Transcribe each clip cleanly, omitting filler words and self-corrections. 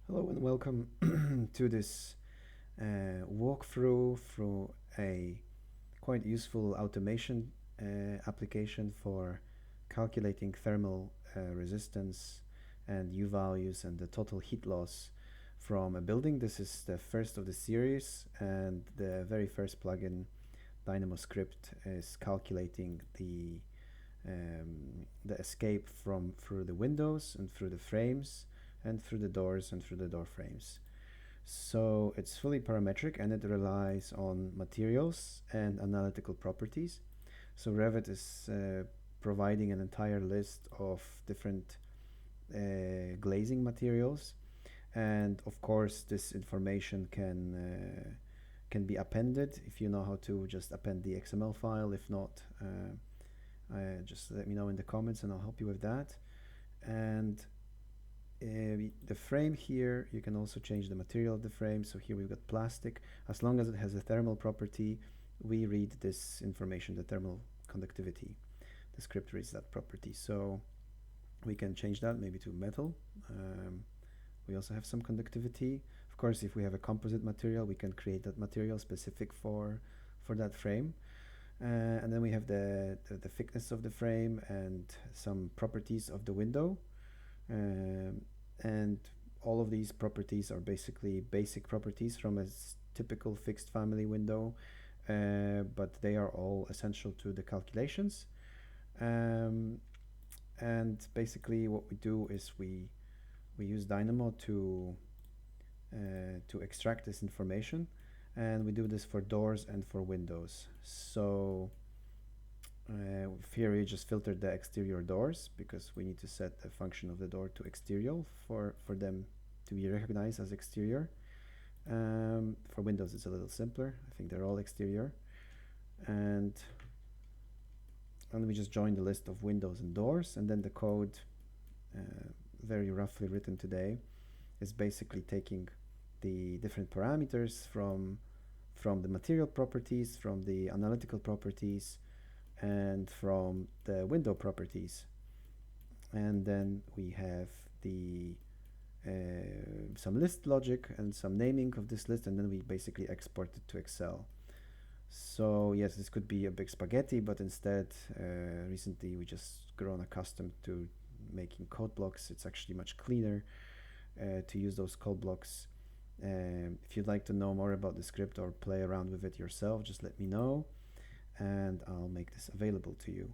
Hello and welcome to this walkthrough through a quite useful automation application for calculating thermal resistance and U values and the total heat loss from a building. This is the first of the series, and the very first plugin, Dynamo script, is calculating the escape from through the windows and through the frames and through the doors and through the door frames. So it's fully parametric and it relies on materials and analytical properties. So Revit is providing an entire list of different glazing materials, and of course this information can be appended if you know how to just append the XML file. If not, just let me know in the comments and I'll help you with that. And the frame here, you can also change the material of the frame. So here we've got plastic. As long as it has a thermal property, we read this information, the thermal conductivity. The script reads that property. So we can change that maybe to metal. We also have some conductivity. Of course, if we have a composite material, we can create that material specific for that frame. And then we have the thickness of the frame and some properties of the window. And all of these properties are basically basic properties from a typical fixed family window, but they are all essential to the calculations. And basically what we do is we use Dynamo to extract this information, and we do this for doors and for windows. So here we just filtered the exterior doors because we need to set the function of the door to exterior for them to be recognized as exterior. For windows it's a little simpler. I think they're all exterior. And we just join the list of windows and doors, and then the code, very roughly written today, is basically taking the different parameters from the material properties, from the analytical properties, and from the window properties. And then we have the some list logic and some naming of this list, and then we basically export it to Excel. So yes, this could be a big spaghetti, but instead recently we just grown accustomed to making code blocks. It's actually much cleaner to use those code blocks. If you'd like to know more about the script or play around with it yourself, just let me know and I'll make this available to you.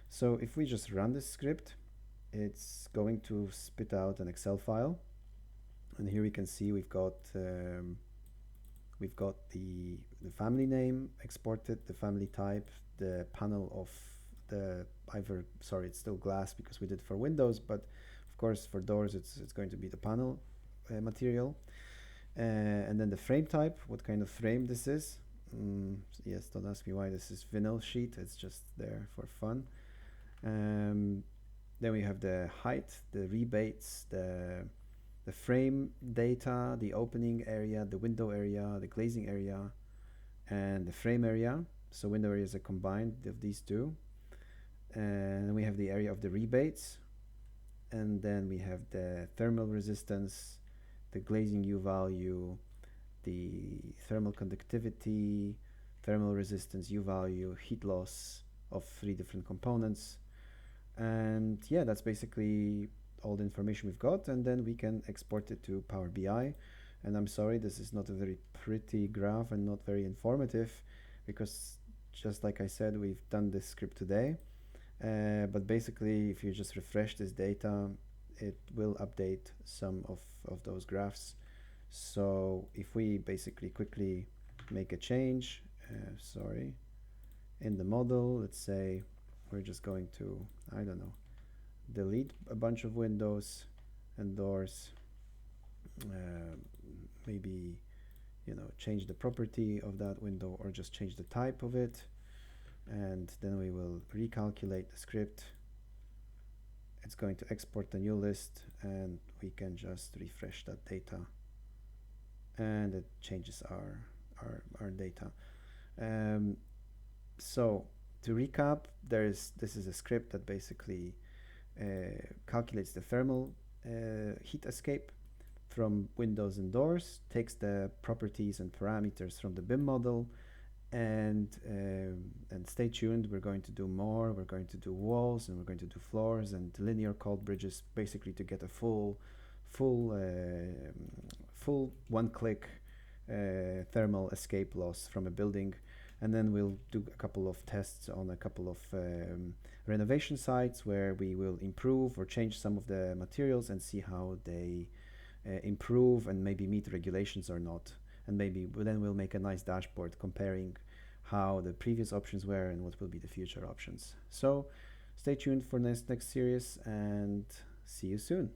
So if we just run this script, it's going to spit out an Excel file, and here we can see we've got the family name exported, the family type, the panel of the it's still glass because we did for windows, but of course for doors it's going to be the panel material, and then the frame type, what kind of frame this is. Yes, don't ask me why this is vinyl sheet, it's just there for fun. Then we have the height, the rebates, the frame data, the opening area, the window area, the glazing area, and the frame area. So window area is a combined of these two. And then we have the area of the rebates, and then we have the thermal resistance, the glazing U value, the thermal conductivity, thermal resistance, U value, heat loss of 3 different components. And yeah, that's basically all the information we've got, and then we can export it to PowerBI. And I'm sorry, this is not a very pretty graph and not very informative, because just like I said, we've done this script today. But basically, if you just refresh this data, it will update some of those graphs. So if we basically quickly make a change, in the model, let's say we're just going to, I don't know, delete a bunch of windows and doors, maybe, change the property of that window or just change the type of it, and then we will recalculate the script. It's going to export the new list, and we can just refresh that data, and it changes our data. So to recap, this is a script that basically calculates the thermal heat escape from windows and doors, takes the properties and parameters from the BIM model, and stay tuned. We're going to do more. We're going to do walls, and we're going to do floors and linear cold bridges, basically to get a full one-click thermal escape loss from a building. And then we'll do a couple of tests on a couple of renovation sites where we will improve or change some of the materials and see how they improve and maybe meet regulations or not. And maybe then we'll make a nice dashboard comparing how the previous options were and what will be the future options. So stay tuned for next series, and see you soon.